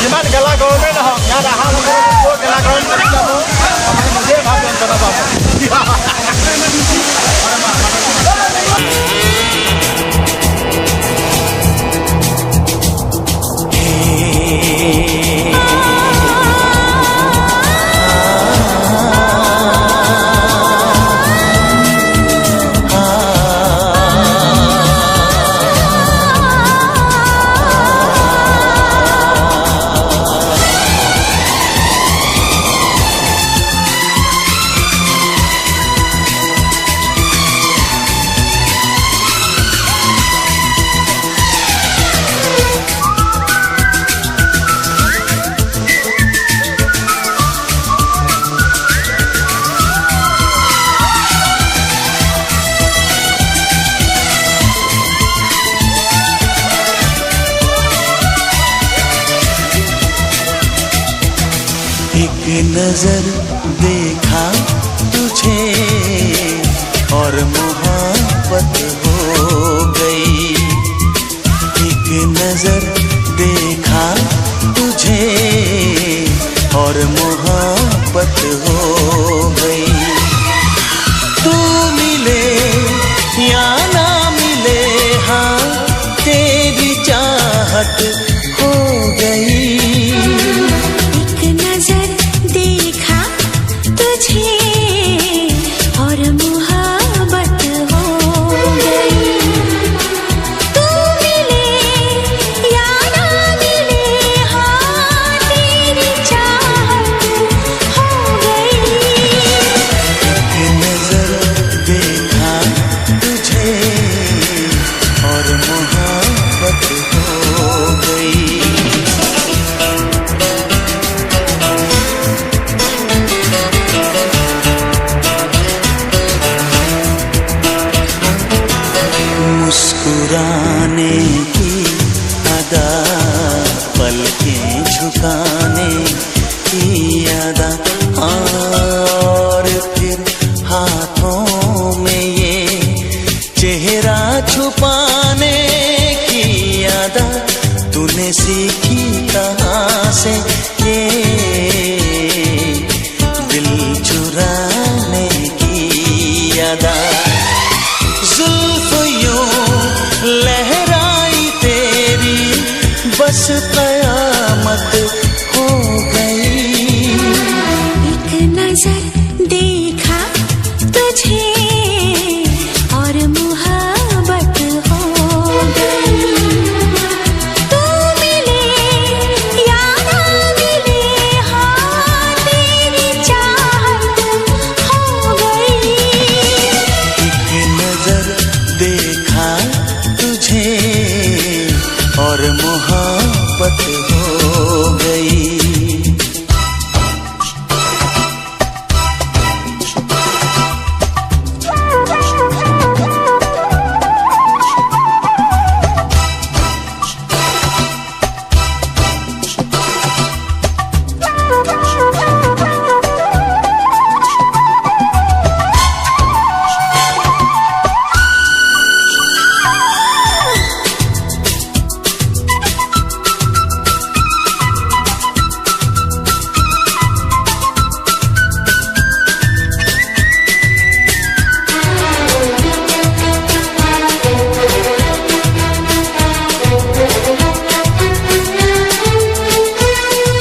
Gimana gala government ho, nyada hal ko gala government kamu, kami mudi bagian kata bapak. एक नजर देखा तुझे और मोहब्बत हो गई। एक नजर देखा तुझे और मोहब्बत हो गई। तू मिले या ना मिले, हाँ तेरी चाहत हो गई। मुस्कुराने की अदा, पलकें झुकाने की अदा, और फिर हाथों में ये चेहरा छुपाने की अदा तूने सीखी